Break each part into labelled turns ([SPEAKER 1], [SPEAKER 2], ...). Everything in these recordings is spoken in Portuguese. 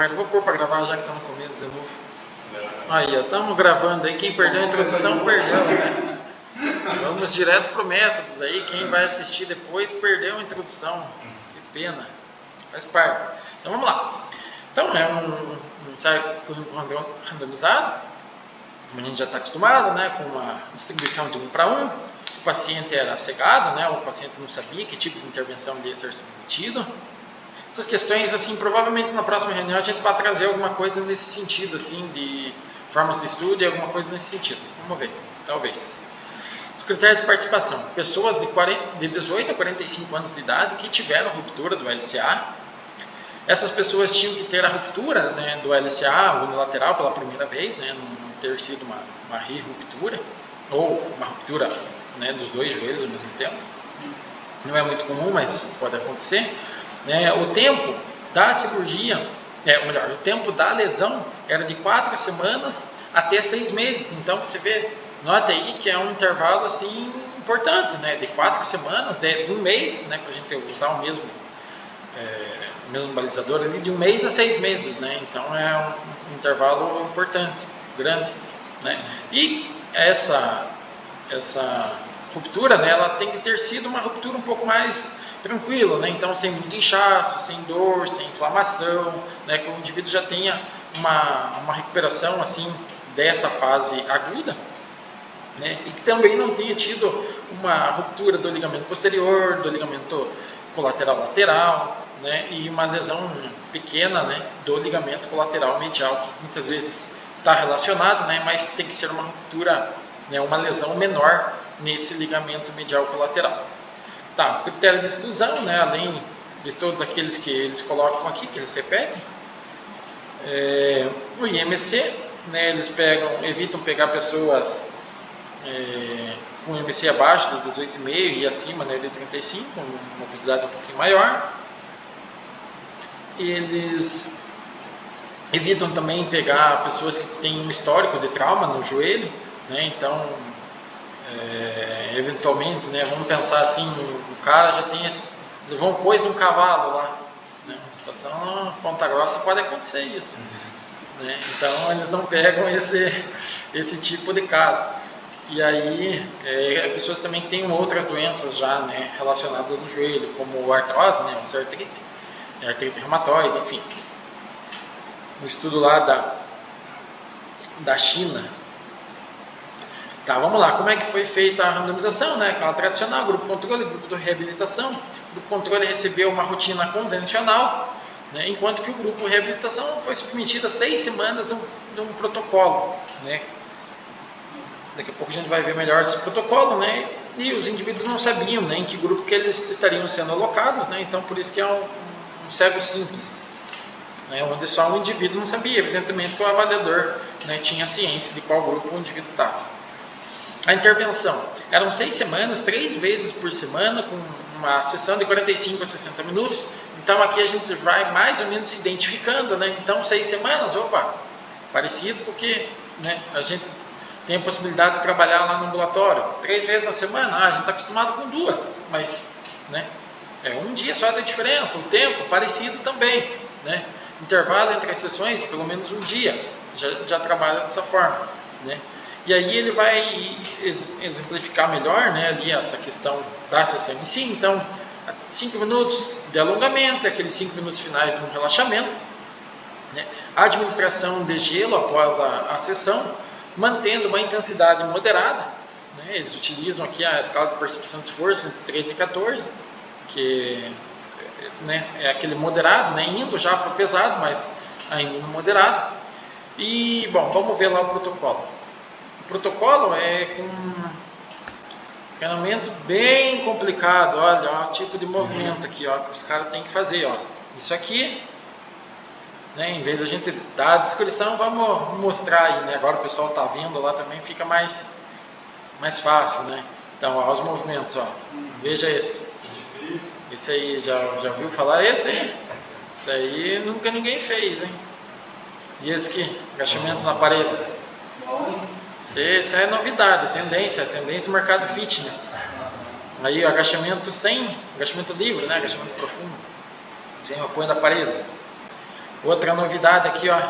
[SPEAKER 1] Eu vou pôr para gravar já que está no começo de novo. Aí, ó, estamos gravando aí. Quem perdeu a introdução, perdeu, né? Vamos direto pro métodos aí. Quem vai assistir depois perdeu a introdução. Que pena. Faz parte. Então vamos lá. Então é um ensaio clínico randomizado. Como a gente já está acostumado, né? Com uma distribuição de 1 para 1. O paciente era cegado, né? O paciente não sabia que tipo de intervenção ele ia ser submetido. Essas questões, assim, provavelmente na próxima reunião a gente vai trazer alguma coisa nesse sentido, assim, de formas de estudo e alguma coisa nesse sentido. Vamos ver, talvez. Os critérios de participação. Pessoas de 18 a 45 anos de idade que tiveram ruptura do LCA. Essas pessoas tinham que ter a ruptura, né, do LCA unilateral pela primeira vez, né, não ter sido uma re-ruptura, ou uma ruptura, né, dos dois joelhos ao mesmo tempo. Não é muito comum, mas pode acontecer. O tempo da cirurgia, o tempo da lesão era de 4 semanas até 6 meses. Então você vê, nota aí que é um intervalo assim importante, né? De 4 semanas, de 1 mês, né? Para a gente usar o mesmo balizador ali, de 1 mês a 6 meses, né? Então é um intervalo importante, grande, né? E essa ruptura, né? Ela tem que ter sido uma ruptura um pouco mais tranquilo, né? Então sem muito inchaço, sem dor, sem inflamação, né? Que o indivíduo já tenha uma recuperação assim dessa fase aguda, né? E que também não tenha tido uma ruptura do ligamento posterior, do ligamento colateral lateral, né? E uma lesão pequena, né? Do ligamento colateral medial, que muitas vezes está relacionado, né? Mas tem que ser uma ruptura, né? Uma lesão menor nesse ligamento medial colateral. Tá, o critério de exclusão, né, além de todos aqueles que eles colocam aqui, que eles repetem, o IMC, né, eles evitam pegar pessoas com IMC abaixo de 18,5 e acima, né, de 35, uma obesidade um pouquinho maior. Eles evitam também pegar pessoas que têm um histórico de trauma no joelho, né, então eventualmente, né, vamos pensar assim, o cara já levou um coice num cavalo lá, né, uma situação Ponta Grossa pode acontecer isso, né, então eles não pegam esse tipo de caso. E aí pessoas também que têm outras doenças já, né, relacionadas no joelho, como artrose, né, artrite reumatoide, enfim. Um estudo lá da China. Tá, vamos lá, como é que foi feita a randomização, né? Aquela tradicional, grupo controle, grupo de reabilitação. O grupo controle recebeu uma rotina convencional, né? Enquanto que o grupo de reabilitação foi submetido a 6 semanas de um protocolo, né? Daqui a pouco a gente vai ver melhor esse protocolo, né? E os indivíduos não sabiam, né, em que grupo que eles estariam sendo alocados, né? Então por isso que é um cego simples, né? Onde só um indivíduo não sabia, evidentemente que o avaliador, né, tinha ciência de qual grupo o indivíduo estava. A intervenção eram 6 semanas, 3 vezes por semana, com uma sessão de 45 a 60 minutos. Então aqui a gente vai mais ou menos se identificando, né? Então 6 semanas, opa, parecido porque, né, a gente tem a possibilidade de trabalhar lá no ambulatório 3 vezes na semana. A gente está acostumado com 2, mas, né, é um dia só da diferença. O tempo parecido também, né? Intervalo entre as sessões, pelo menos um dia, já trabalha dessa forma, né? E aí ele vai exemplificar melhor, né, ali essa questão da sessão em si. Então, 5 minutos de alongamento, aqueles 5 minutos finais de um relaxamento, né? A administração de gelo após a sessão, mantendo uma intensidade moderada, né? Eles utilizam aqui a escala de percepção de esforço entre 13 e 14, que, né, é aquele moderado, né, indo já para o pesado, mas ainda no moderado. E, bom, vamos ver lá o protocolo. O protocolo é com um treinamento bem complicado. Olha, ó, o tipo de movimento aqui, ó, que os caras têm que fazer, ó. Isso aqui, né, em vez de a gente dar a descrição, vamos mostrar aí, né? Agora o pessoal está vendo lá também, fica mais fácil, né? Então, ó, os movimentos, ó. Veja esse. Esse aí, já viu falar esse aí? Isso aí nunca ninguém fez, hein? E esse aqui, agachamento na parede. Isso é novidade, tendência do mercado fitness. Aí o agachamento livre, né? Agachamento profundo, sem o apoio da parede. Outra novidade aqui, ó.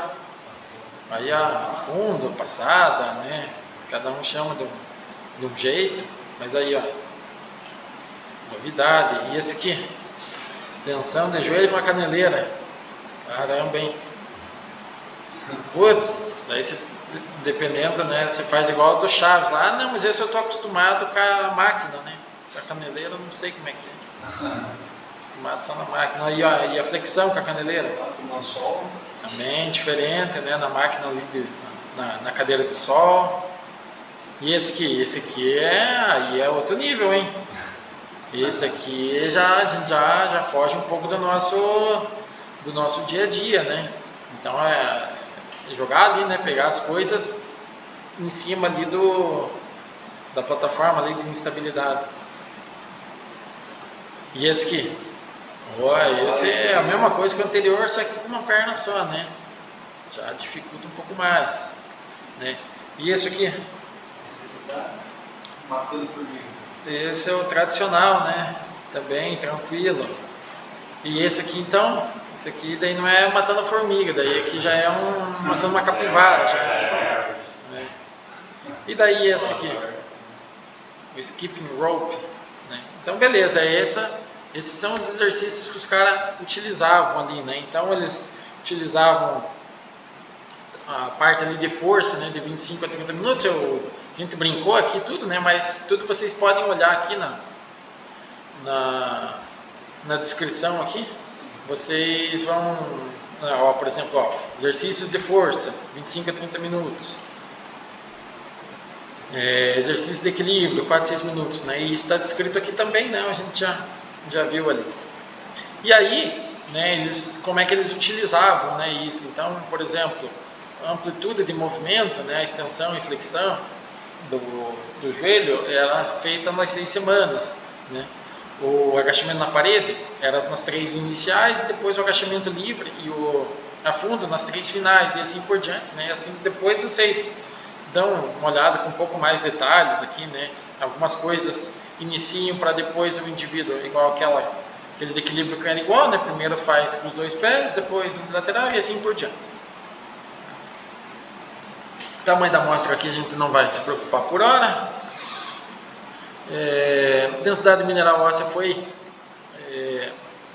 [SPEAKER 1] Aí a fundo, passada, né? Cada um chama de um jeito, mas aí, ó. Novidade. E esse aqui, extensão de joelho com a caneleira. Caramba, hein? Putz, daí você, dependendo, né? Você faz igual do Chaves lá. Ah, não, mas esse eu tô acostumado com a máquina, né? Com a caneleira, eu não sei como é que é. Acostumado só na máquina. Aí, ó, e a flexão com a caneleira? Também diferente, né? Na máquina ali, na cadeira de sol. E esse aqui aí é outro nível, hein? Esse aqui a gente já foge um pouco do nosso dia a dia, né? Então é jogar ali, né? Pegar as coisas em cima ali da plataforma ali de instabilidade. E esse aqui? Esse é a mesma coisa que o anterior, só que com uma perna só, né? Já dificulta um pouco mais, né? E esse aqui?
[SPEAKER 2] Matando formiga.
[SPEAKER 1] Esse é o tradicional, né? Também tranquilo. E esse aqui então, esse aqui daí não é matando formiga, daí aqui já é matando uma capivara já, né? E daí esse aqui, o skipping rope, né? Então beleza, esses são os exercícios que os caras utilizavam ali, né? Então eles utilizavam a parte ali de força, né, de 25 a 30 minutos. A gente brincou aqui tudo, né, mas tudo vocês podem olhar aqui na descrição aqui. Vocês vão, ó, por exemplo, ó, exercícios de força, 25 a 30 minutos. Exercício de equilíbrio, 4 a 6 minutos, né? E isso está descrito aqui também, né? A gente já viu ali. E aí, né, como é que eles utilizavam, né, isso? Então, por exemplo, a amplitude de movimento, né, a extensão e flexão do joelho era feita nas 6 semanas, né? O agachamento na parede era nas 3 iniciais, e depois o agachamento livre e o afundo nas 3 finais, e assim por diante, né? E assim depois vocês dão uma olhada com um pouco mais detalhes aqui, né? Algumas coisas iniciam para depois o indivíduo, igual aquele de equilíbrio que era igual, né? Primeiro faz com os 2 pés, depois o lateral e assim por diante. O tamanho da amostra aqui a gente não vai se preocupar por hora. Densidade mineral óssea foi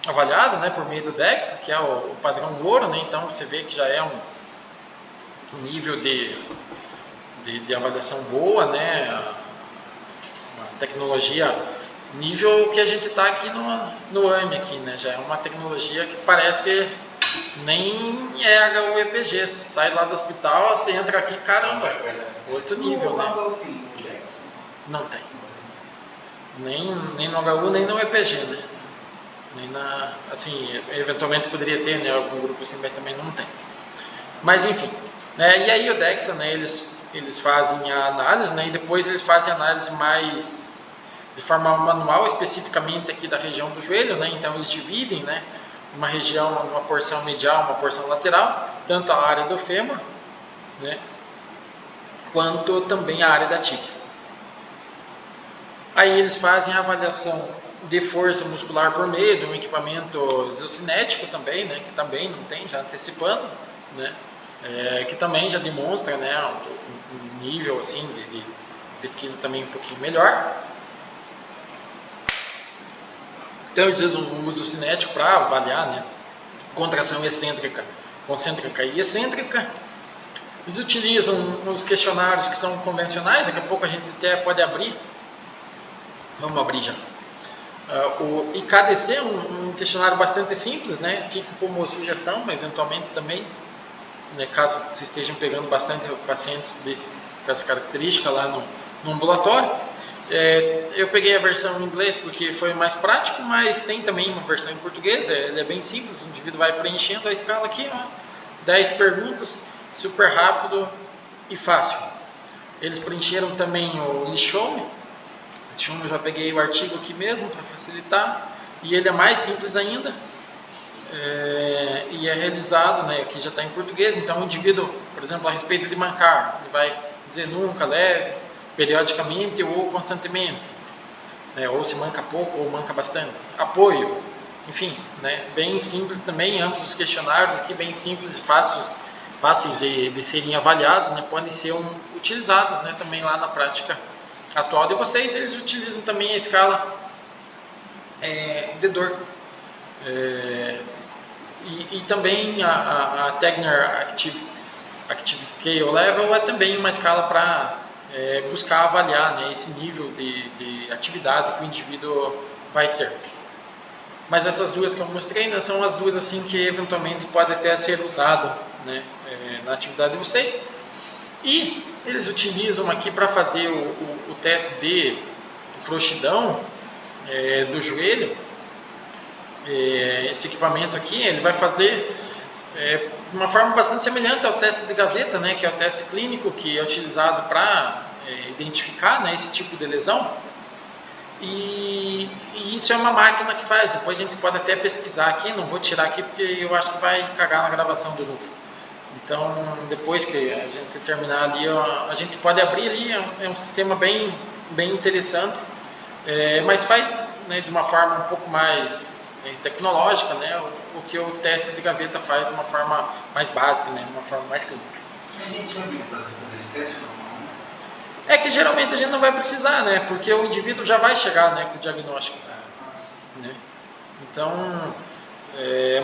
[SPEAKER 1] avaliada, né, por meio do DEXA, que é o padrão ouro, né? Então você vê que já é um nível de avaliação boa, né? Uma tecnologia nível que a gente está aqui no AME aqui, né? Já é uma tecnologia que parece que nem é o EPG. Você sai lá do hospital, você entra aqui, caramba, outro nível, né? Não tem. Nem no HU, nem no EPG, né? Nem assim, eventualmente poderia ter, né, algum grupo assim, mas também não tem. Mas enfim, né? E aí o DEXA, né, eles fazem a análise, né, e depois eles fazem a análise mais de forma manual, especificamente aqui da região do joelho, né? Então eles dividem, né, uma região, uma porção medial, uma porção lateral, tanto a área do fêmur, né, quanto também a área da tíbia. Aí eles fazem a avaliação de força muscular por meio de um equipamento isocinético também, né, que também não tem, já antecipando, né, que também já demonstra, né, um nível assim de pesquisa também um pouquinho melhor. Então eles usam o uso cinético para avaliar, né, contração excêntrica, concêntrica e excêntrica. Eles utilizam os questionários que são convencionais, daqui a pouco a gente até pode abrir. Vamos abrir já. O IKDC é um questionário bastante simples, né? Fica como sugestão, mas eventualmente também, né, caso vocês estejam pegando bastante pacientes com essa característica lá no ambulatório. Eu peguei a versão em inglês porque foi mais prático, mas tem também uma versão em português. Ele é bem simples, o indivíduo vai preenchendo a escala aqui, ó, 10 perguntas, super rápido e fácil. Eles preencheram também o lixome. Eu já peguei o artigo aqui mesmo para facilitar, e ele é mais simples ainda, e é realizado, né, aqui já está em português. Então o indivíduo, por exemplo, a respeito de mancar, ele vai dizer nunca, leve, periodicamente ou constantemente, né, ou se manca pouco ou manca bastante. Apoio, enfim, né, bem simples também, ambos os questionários aqui bem simples e fáceis de serem avaliados, né, podem ser utilizados, né, também lá na prática atual de vocês. Eles utilizam também a escala de dor. E também a Tegner Active Scale Level é também uma escala para buscar avaliar, né, esse nível de atividade que o indivíduo vai ter. Mas essas duas que eu mostrei, né, são as duas assim que eventualmente pode até ser usado, né, na atividade de vocês. E eles utilizam aqui para fazer o teste de frouxidão do joelho. Esse equipamento aqui, ele vai fazer de uma forma bastante semelhante ao teste de gaveta, né, que é o teste clínico que é utilizado para identificar, né, esse tipo de lesão. E isso é uma máquina que faz. Depois a gente pode até pesquisar aqui, não vou tirar aqui porque eu acho que vai cagar na gravação de novo. Então, depois que a gente terminar ali, a gente pode abrir ali. É um sistema bem interessante, mas faz, né, de uma forma um pouco mais tecnológica, né, o que o teste de gaveta faz de uma forma mais básica, né, de uma forma mais clínica.
[SPEAKER 2] A gente vai habilitado para esse teste, não?
[SPEAKER 1] É que geralmente a gente não vai precisar, né, porque o indivíduo já vai chegar, né, com o diagnóstico, né? Então,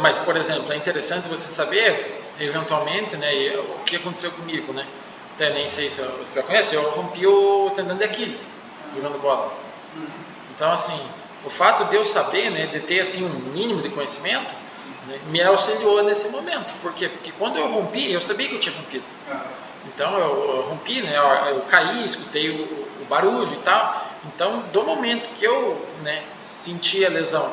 [SPEAKER 1] mas por exemplo, é interessante você saber, eventualmente, né, o que aconteceu comigo, né? Até nem sei se você já conhece, eu rompi o tendão de Aquiles jogando bola. Então, assim, o fato de eu saber, né, de ter assim um mínimo de conhecimento, né, me auxiliou nesse momento. Por quê? Porque quando eu rompi, eu sabia que eu tinha rompido. Então eu rompi, né, eu caí, escutei o barulho e tal. Então, do momento que eu, né, senti a lesão,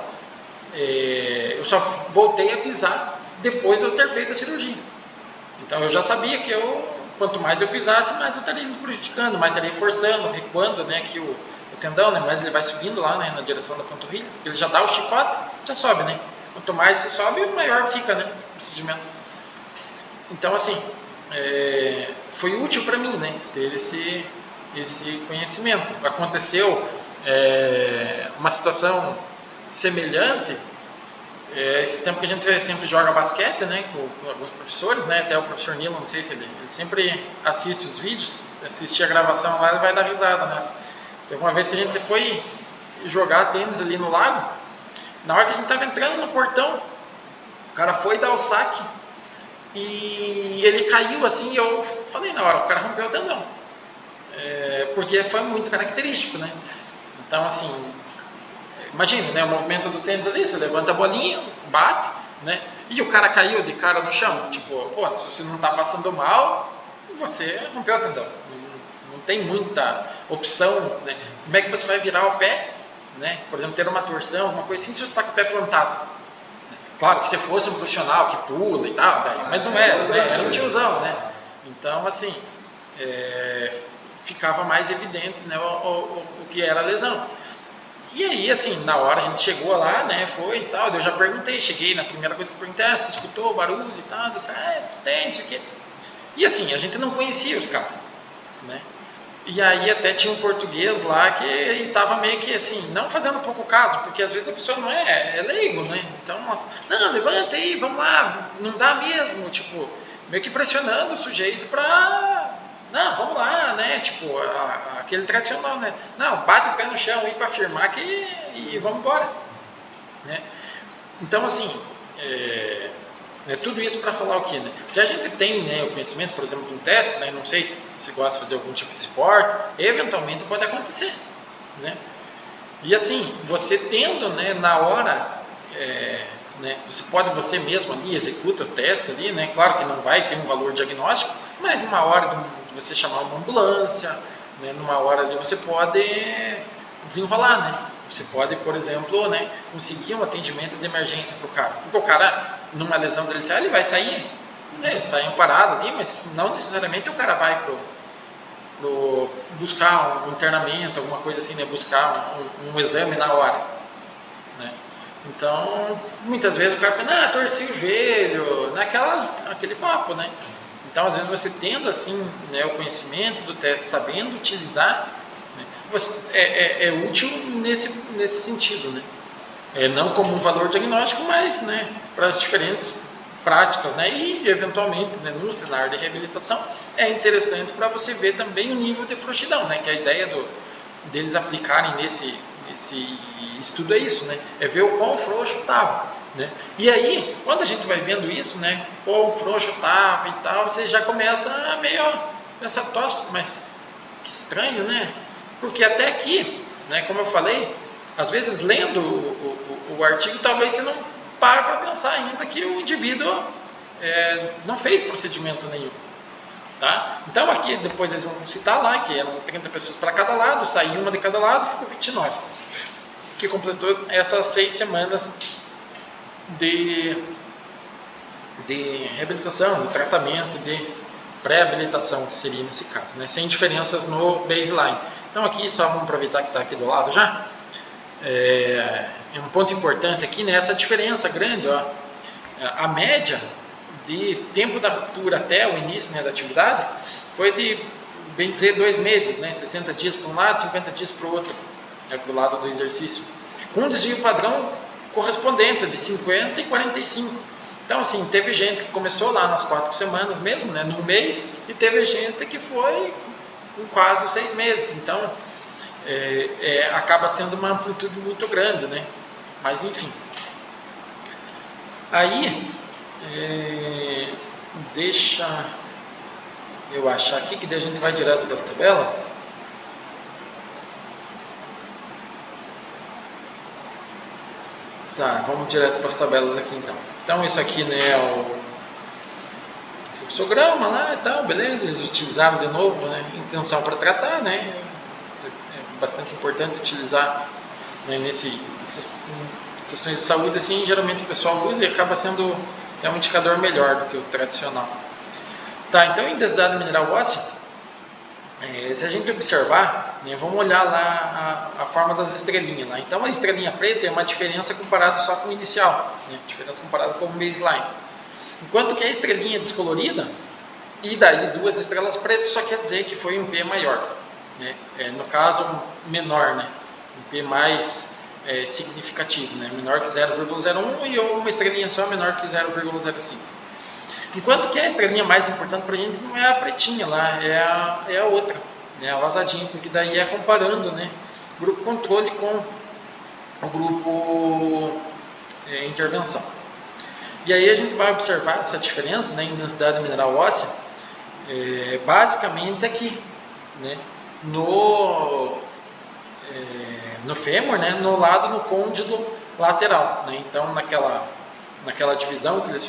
[SPEAKER 1] eu só voltei a pisar depois de eu ter feito a cirurgia. Então eu já sabia que quanto mais eu pisasse, mais eu estaria me prejudicando, mais estaria forçando, recuando, né, que o tendão, né, mais ele vai subindo lá, né, na direção da panturrilha. Ele já dá o chicote, já sobe, né? Quanto mais se sobe, maior fica, né, o procedimento. Então, assim, foi útil para mim, né, ter esse conhecimento. Aconteceu uma situação semelhante esse tempo que a gente sempre joga basquete, né, com alguns professores, né, até o professor Nilo, não sei se ele sempre assiste os vídeos, se assistir a gravação lá ele vai dar risada nessa. Teve uma vez que a gente foi jogar tênis ali no lago, na hora que a gente estava entrando no portão, o cara foi dar o saque e ele caiu assim, e eu falei na hora, o cara rompeu o tendão, porque foi muito característico, né? Então, assim, imagina, né, o movimento do tênis ali, você levanta a bolinha, bate, né, e o cara caiu de cara no chão, tipo, pô, se você não está passando mal, você rompeu o tendão. Não tem muita opção, né? Como é que você vai virar o pé, né? Por exemplo, ter uma torção, alguma coisa assim, se você está com o pé plantado. Claro que se fosse um profissional que pula e tal, mas não era, né? Era um tiozão, né? Então, assim, ficava mais evidente, né, o que era a lesão. E aí, assim, na hora a gente chegou lá, né, foi e tal, eu já perguntei, cheguei, na primeira coisa que eu perguntei, você escutou o barulho e tal, dos caras, escutei, não sei o quê. E assim, a gente não conhecia os caras, né? E aí até tinha um português lá que estava meio que assim, não fazendo pouco caso, porque às vezes a pessoa não é leigo, né? Então, não, levanta aí, vamos lá, não dá mesmo, tipo, meio que pressionando o sujeito para, não, vamos lá, né? Tipo, aquele tradicional, né? Não, bate o pé no chão aí para afirmar e vamos embora, né? Então, assim, tudo isso para falar o quê? Né? Se a gente tem, né, o conhecimento, por exemplo, de um teste, né, não sei se você gosta de fazer algum tipo de esporte, eventualmente pode acontecer, né? E assim, você tendo, né, na hora, né, você mesmo ali executa o teste ali, né? Claro que não vai ter um valor diagnóstico, mas numa hora de você chamar uma ambulância, né, numa hora ali você pode desenrolar, né? Você pode, por exemplo, né, conseguir um atendimento de emergência para o cara. Porque o cara, numa lesão dele, ele vai sair, sai parado ali, mas não necessariamente o cara vai buscar um internamento, alguma coisa assim, né, buscar um exame na hora, né? Então, muitas vezes o cara pensa, torci o joelho, aquele papo, né? Então, às vezes você tendo assim, né, o conhecimento do teste, sabendo utilizar, é útil nesse sentido, né? não como um valor diagnóstico, mas, né, para as diferentes práticas, né, e eventualmente, né, no cenário de reabilitação é interessante para você ver também o nível de frouxidão, né, que a ideia deles aplicarem nesse estudo é isso, né, é ver o quão frouxo estava, né, e aí quando a gente vai vendo isso, né, quão frouxo estava e tal, você já começa a meio pensar, mas que estranho, né, porque até aqui, né, como eu falei, às vezes lendo o artigo talvez você não para pensar ainda que o indivíduo não fez procedimento nenhum. Tá? Então aqui depois eles vão citar lá que eram 30 pessoas para cada lado, saiu uma de cada lado, ficou 29, que completou essas 6 semanas de reabilitação, de tratamento, de pré-habilitação, que seria nesse caso, né? Sem diferenças no baseline. Então aqui, só vamos aproveitar que está aqui do lado já, um ponto importante aqui, né, essa diferença grande, ó, a média de tempo da ruptura até o início, né, da atividade foi de, bem dizer, 2 meses, né, 60 dias para um lado, 50 dias para o outro, para o lado do exercício, com um desvio padrão correspondente de 50 e 45. Então, assim, teve gente que começou lá nas 4 semanas mesmo, né, num mês, e teve gente que foi com quase os 6 meses. Então, acaba sendo uma amplitude muito grande, né? Mas enfim. Aí, deixa eu achar aqui, que daí a gente vai direto para as tabelas. Tá, vamos direto para as tabelas aqui então. Então, isso aqui, né, é o fluxograma lá e tal, beleza? Eles utilizaram de novo, né, intenção para tratar, né? É bastante importante utilizar, né, nessas questões de saúde, assim, geralmente o pessoal usa e acaba sendo até um indicador melhor do que o tradicional. Tá, então em densidade mineral óssea, se a gente observar, né, vamos olhar lá a forma das estrelinhas lá. Então a estrelinha preta é uma diferença comparada só com o inicial, né, diferença comparada com o baseline. Enquanto que a estrelinha descolorida, e daí 2 estrelas pretas, só quer dizer que foi um P maior, né? No caso menor, né? Um P mais significativo, né? Menor que 0,01 e uma estrelinha só menor que 0,05. Enquanto que a estrelinha mais importante para a gente não é a pretinha lá, é a outra, né? A rosadinha, porque daí é comparando, né, o grupo controle com o grupo intervenção. E aí a gente vai observar essa diferença, né, em densidade mineral óssea, basicamente aqui, né, no fêmur, né, no lado, no côndilo lateral, né? Então naquela divisão que eles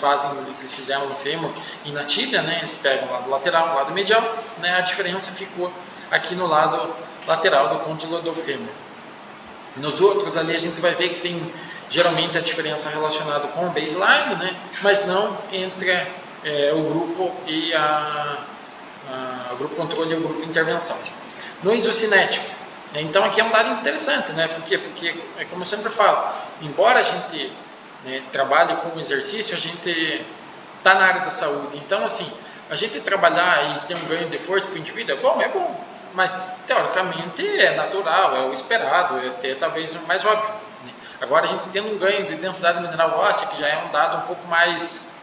[SPEAKER 1] fizeram no fêmur e na tíbia, né, eles pegam o lado lateral, o lado medial, né, a diferença ficou aqui no lado lateral do côndilo do fêmur. Nos outros ali a gente vai ver que tem geralmente a diferença relacionada com o baseline, né, mas não entre o grupo e o grupo controle e o grupo intervenção. No isocinético, né, então aqui é um dado interessante, né, por quê? Porque, como eu sempre falo, embora a gente, né, trabalhe com o exercício, a gente está na área da saúde, então assim, a gente trabalhar e ter um ganho de força para o indivíduo é bom, mas teoricamente é natural, é o esperado, é até talvez o mais óbvio, né? Agora a gente tendo um ganho de densidade mineral óssea, que já é um dado um pouco mais,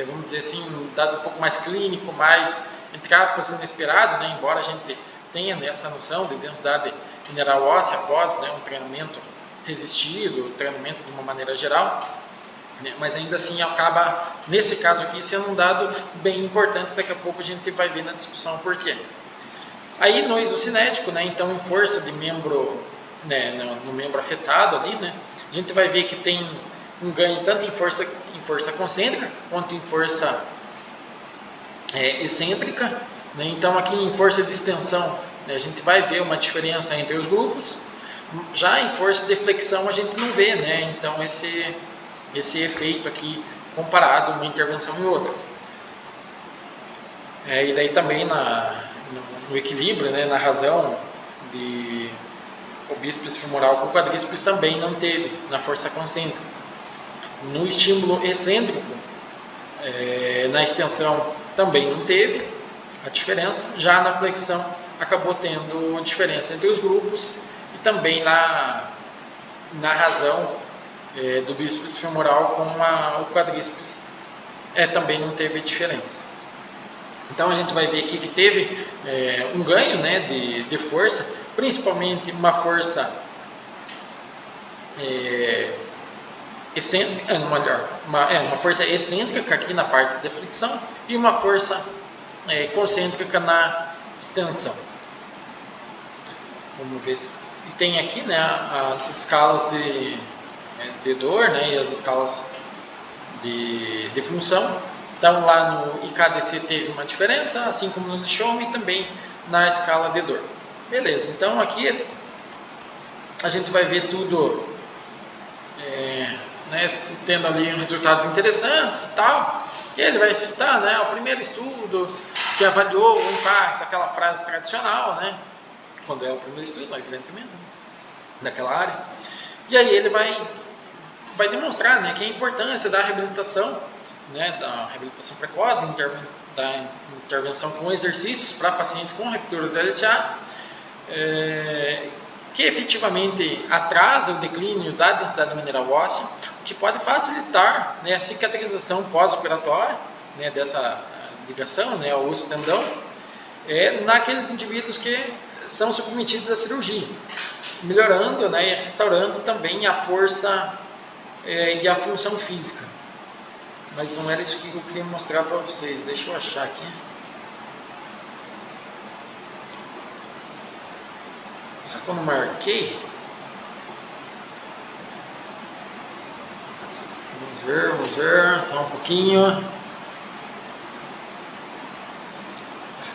[SPEAKER 1] vamos dizer assim, um dado um pouco mais clínico, mais, entre aspas, inesperado, né? Embora a gente tenha essa noção de densidade mineral óssea após, né, um treinamento resistido, treinamento de uma maneira geral, né, mas ainda assim acaba, nesse caso aqui, sendo um dado bem importante. Daqui a pouco a gente vai ver na discussão por quê. Aí no isocinético, né, então em força de membro, né, no membro afetado ali, né, a gente vai ver que tem um ganho tanto em força concêntrica quanto em força excêntrica, né? Então aqui em força de extensão, né, a gente vai ver uma diferença entre os grupos. Já em força de flexão a gente não vê, né? Então esse efeito aqui comparado uma intervenção e outra. E daí também no equilíbrio, né, na razão de o bíceps femoral com o quadríceps também não teve na força concêntrica. No estímulo excêntrico, na extensão também não teve a diferença, já na flexão acabou tendo diferença entre os grupos e também na razão do bíceps femoral com o quadríceps também não teve diferença. Então a gente vai ver aqui que teve um ganho, né, de força, principalmente uma força excêntrica, uma força excêntrica aqui na parte de flexão e uma força concêntrica na extensão. Vamos ver se e tem aqui, né, as escalas de dor, né, e as escalas de função. Então lá no IKDC teve uma diferença, assim como no Nishome e também na escala de dor. Beleza, então aqui a gente vai ver tudo né, tendo ali resultados interessantes e tal. E ele vai citar, né, o primeiro estudo que avaliou o impacto, aquela frase tradicional, né, quando é o primeiro estudo, evidentemente, né, daquela área. E aí ele vai demonstrar, né, que a importância da reabilitação, né, da reabilitação precoce, da intervenção com exercícios para pacientes com ruptura da LCA, que efetivamente atrasa o declínio da densidade mineral óssea, o que pode facilitar, né, a cicatrização pós-operatória, né, dessa ligação, né, ao osso-tendão, naqueles indivíduos que são submetidos à cirurgia, melhorando, né, e restaurando também a força e a função física. Mas não era isso que eu queria mostrar para vocês. Deixa eu achar aqui. Só que eu não marquei. Vamos ver, só um pouquinho.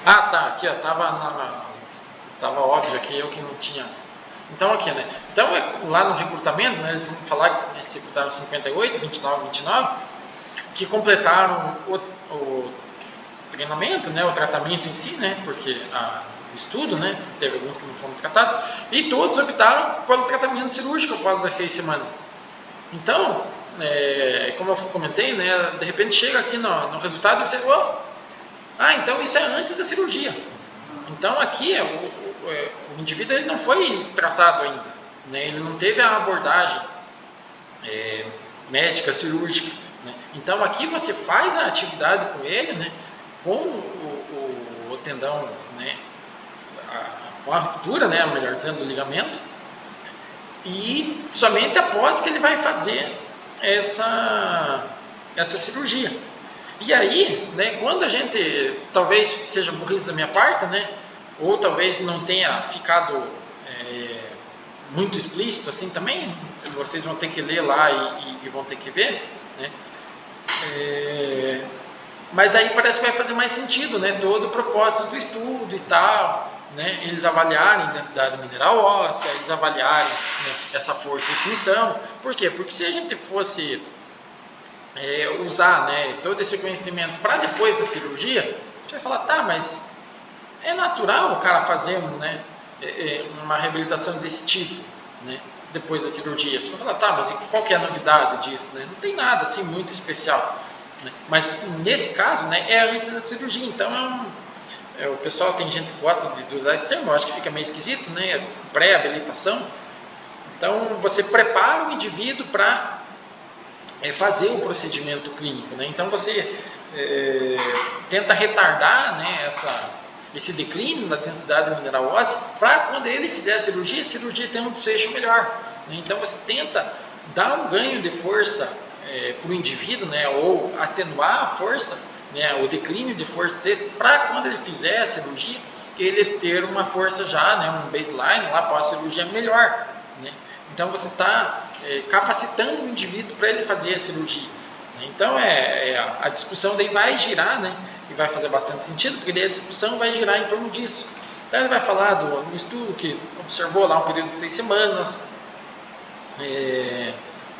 [SPEAKER 1] Ah, tá, aqui, ó, tava óbvio aqui, eu que não tinha. Então aqui, né? Então lá no recrutamento, né, eles vão falar que eles recrutaram 58, 29, 29, que completaram o treinamento, né, o tratamento em si, né, porque o estudo, né, teve alguns que não foram tratados, e todos optaram pelo tratamento cirúrgico após as 6 semanas. Então, como eu comentei, né, de repente chega aqui no resultado e você, então isso é antes da cirurgia. Então aqui o indivíduo ele não foi tratado ainda, né, ele não teve a abordagem médica, cirúrgica, né? Então aqui você faz a atividade com ele, né, com o tendão, né, com a ruptura, né, melhor dizendo, do ligamento, e somente após que ele vai fazer essa cirurgia. E aí, né, quando a gente, talvez seja burrice da minha parte, né, ou talvez não tenha ficado muito explícito assim também, vocês vão ter que ler lá e vão ter que ver, né? Mas aí parece que vai fazer mais sentido, né, todo o propósito do estudo e tal, né, eles avaliarem a densidade mineral óssea, eles avaliarem, né, essa força e função. Por quê? Porque se a gente fosse usar, né, todo esse conhecimento para depois da cirurgia, a gente vai falar, tá, mas é natural o cara fazer uma reabilitação desse tipo, né, depois da cirurgia. Você vai falar, tá, mas qual que é a novidade disso? Né? Não tem nada assim muito especial. Né? Mas nesse caso, né, é antes da cirurgia. Então o pessoal, tem gente que gosta de usar esse termo, eu acho que fica meio esquisito, né? Pré-habilitação. Então você prepara o indivíduo para fazer o procedimento clínico, né? Então você tenta retardar, né, esse declínio da densidade mineral óssea para quando ele fizer a cirurgia tem um desfecho melhor, né? Então você tenta dar um ganho de força para o indivíduo, né, ou atenuar a força, né, o declínio de força dele, para quando ele fizer a cirurgia, ele ter uma força já, né, um baseline lá para a cirurgia melhor, né? Então você está capacitando o indivíduo para ele fazer a cirurgia, né? Então a discussão daí vai girar, né, e vai fazer bastante sentido, porque daí a discussão vai girar em torno disso. Então ele vai falar do estudo que observou lá um período de 6 semanas.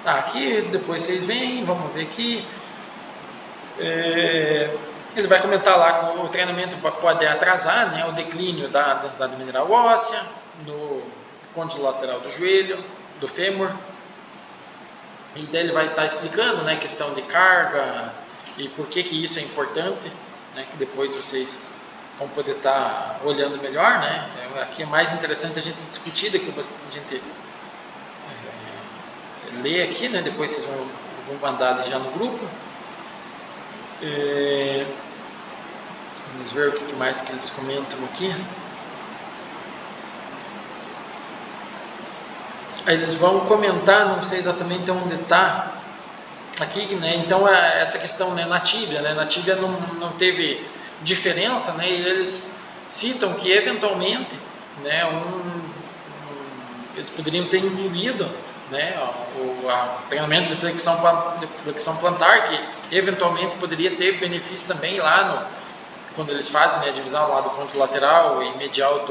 [SPEAKER 1] Aqui depois vocês veem, vamos ver aqui. Ele vai comentar lá que o treinamento pode atrasar, né, o declínio da densidade mineral óssea, no côndilo lateral do joelho, do fêmur. E daí ele vai estar explicando, né, questão de carga e por que isso é importante, né, que depois vocês vão poder estar olhando melhor, né. Aqui é mais interessante a gente discutir do que a gente ler aqui, né? Depois vocês vão mandar já no grupo. Vamos ver o que mais que eles comentam aqui. Aí eles vão comentar, não sei exatamente onde está aqui, né? Então essa questão, né, na Tíbia, né? Na Tíbia não teve diferença, né? E eles citam que eventualmente, né, eles poderiam ter incluído, né, o treinamento de flexão plantar, que eventualmente poderia ter benefício também lá quando eles fazem, né, a divisão lá do ponto lateral e medial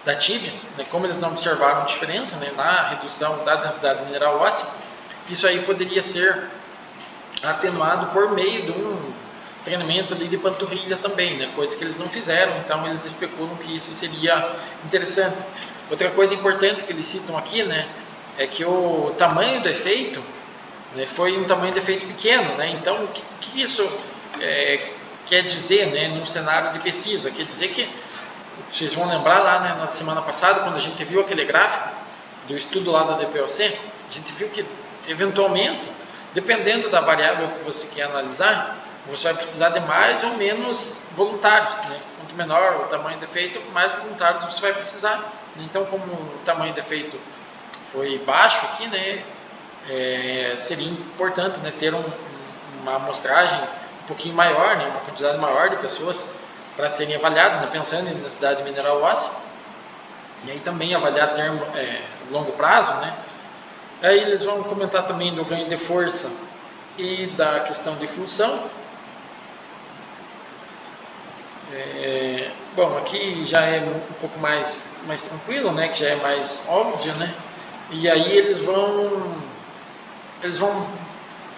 [SPEAKER 1] da tíbia, né, como eles não observaram diferença, né, na redução da densidade mineral óssea, isso aí poderia ser atenuado por meio de um treinamento ali de panturrilha também, né, coisa que eles não fizeram, então eles especulam que isso seria interessante. Outra coisa importante que eles citam aqui, né, é que o tamanho do efeito, né, foi um tamanho de efeito pequeno, né, então o que isso quer dizer, né, num cenário de pesquisa? Quer dizer que, vocês vão lembrar lá, né, na semana passada, quando a gente viu aquele gráfico do estudo lá da DPOC, a gente viu que, eventualmente, dependendo da variável que você quer analisar, você vai precisar de mais ou menos voluntários, né? Quanto menor o tamanho do efeito, mais voluntários você vai precisar. Então, como o tamanho do efeito foi baixo aqui, né, seria importante, né, ter uma amostragem um pouquinho maior, né, uma quantidade maior de pessoas para serem avaliadas, né, pensando em densidade mineral óssea, e aí também avaliar a termo longo prazo, né. Aí eles vão comentar também do ganho de força e da questão de função. Bom, aqui já é um pouco mais tranquilo, né, que já é mais óbvio, né, e aí eles vão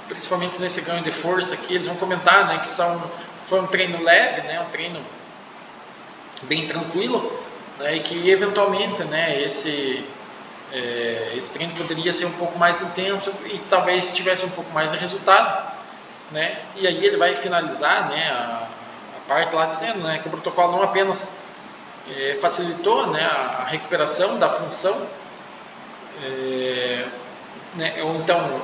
[SPEAKER 1] principalmente nesse ganho de força aqui, eles vão comentar, né, que foi um treino leve, né, um treino bem tranquilo, né, e que eventualmente, né, esse treino poderia ser um pouco mais intenso e talvez tivesse um pouco mais de resultado, né, e aí ele vai finalizar, né, a parte lá dizendo, né, que o protocolo não apenas facilitou, né, a recuperação da função, né, ou então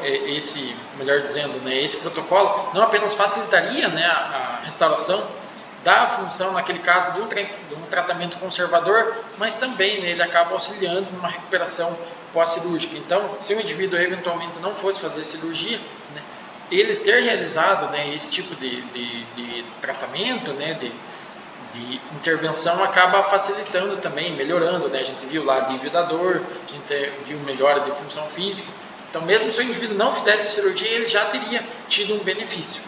[SPEAKER 1] melhor dizendo, né, esse protocolo não apenas facilitaria, né, a restauração da função naquele caso de um tratamento conservador, mas também, né, ele acaba auxiliando numa recuperação pós-cirúrgica. Então, se o indivíduo eventualmente não fosse fazer cirurgia, né, ele ter realizado, né, esse tipo de tratamento, né, de intervenção, acaba facilitando também, melhorando, né? A gente viu lá alívio da dor, a gente viu melhora de função física. Então, mesmo se o indivíduo não fizesse cirurgia, ele já teria tido um benefício.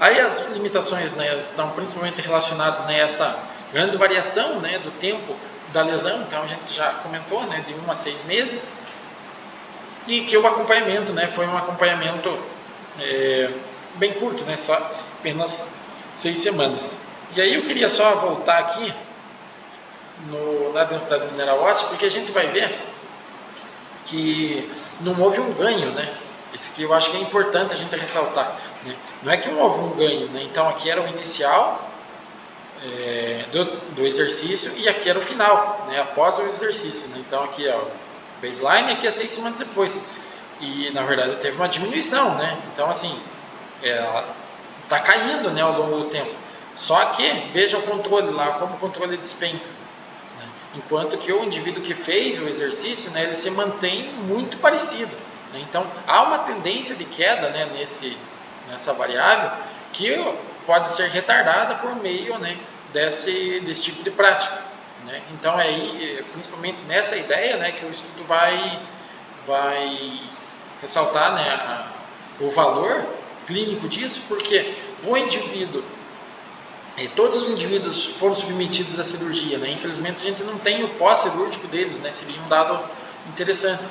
[SPEAKER 1] Aí as limitações, né, estão principalmente relacionadas, né, a essa grande variação, né, do tempo da lesão. Então a gente já comentou, né, de 1 a 6 meses, e que o acompanhamento, né, foi um acompanhamento bem curto, né, só apenas 6 semanas. E aí eu queria só voltar aqui na densidade mineral óssea, porque a gente vai ver que não houve um ganho, né? Isso que eu acho que é importante a gente ressaltar, né? Não é que não houve um ganho, né? Então aqui era o inicial do exercício e aqui era o final, né? Após o exercício, né? Então aqui é o baseline e aqui é 6 semanas depois. E na verdade teve uma diminuição, né? Então assim, ela está caindo, né, ao longo do tempo. Só que veja o controle lá, como o controle despenca, né? Enquanto que o indivíduo que fez o exercício, né, ele se mantém muito parecido, né? Então há uma tendência de queda, né, nessa variável, que pode ser retardada por meio, né, desse tipo de prática, né? Então aí, principalmente nessa ideia, né, que o estudo vai ressaltar, né, o valor clínico disso, porque o indivíduo, todos os indivíduos foram submetidos à cirurgia, né? Infelizmente a gente não tem o pós-cirúrgico deles, né? Seria um dado interessante.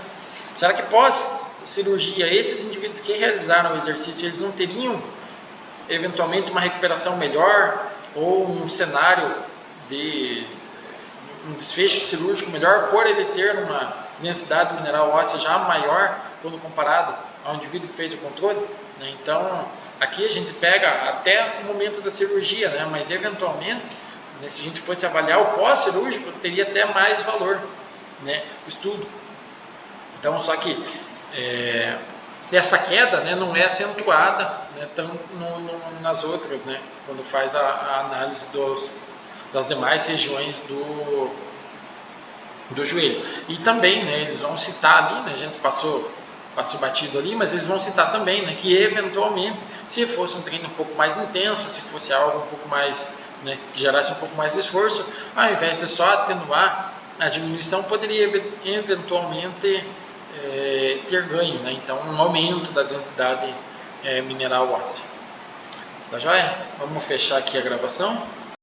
[SPEAKER 1] Será que pós-cirurgia, esses indivíduos que realizaram o exercício, eles não teriam eventualmente uma recuperação melhor ou um cenário de um desfecho cirúrgico melhor por ele ter uma densidade mineral óssea já maior quando comparado ao indivíduo que fez o controle, né? Então aqui a gente pega até o momento da cirurgia, né? Mas eventualmente, né, se a gente fosse avaliar o pós-cirúrgico, teria até mais valor, né, o estudo. Então, só que essa queda, né, não é acentuada, né, tanto nas outras, né, quando faz a análise das demais regiões do joelho. E também, né, eles vão citar ali, né, a gente passou batido ali, mas eles vão citar também, né, que eventualmente, se fosse um treino um pouco mais intenso, se fosse algo um pouco mais, né, que gerasse um pouco mais de esforço, ao invés de só atenuar a diminuição, poderia eventualmente ter ganho, né, então um aumento da densidade mineral óssea. Tá joia? Vamos fechar aqui a gravação.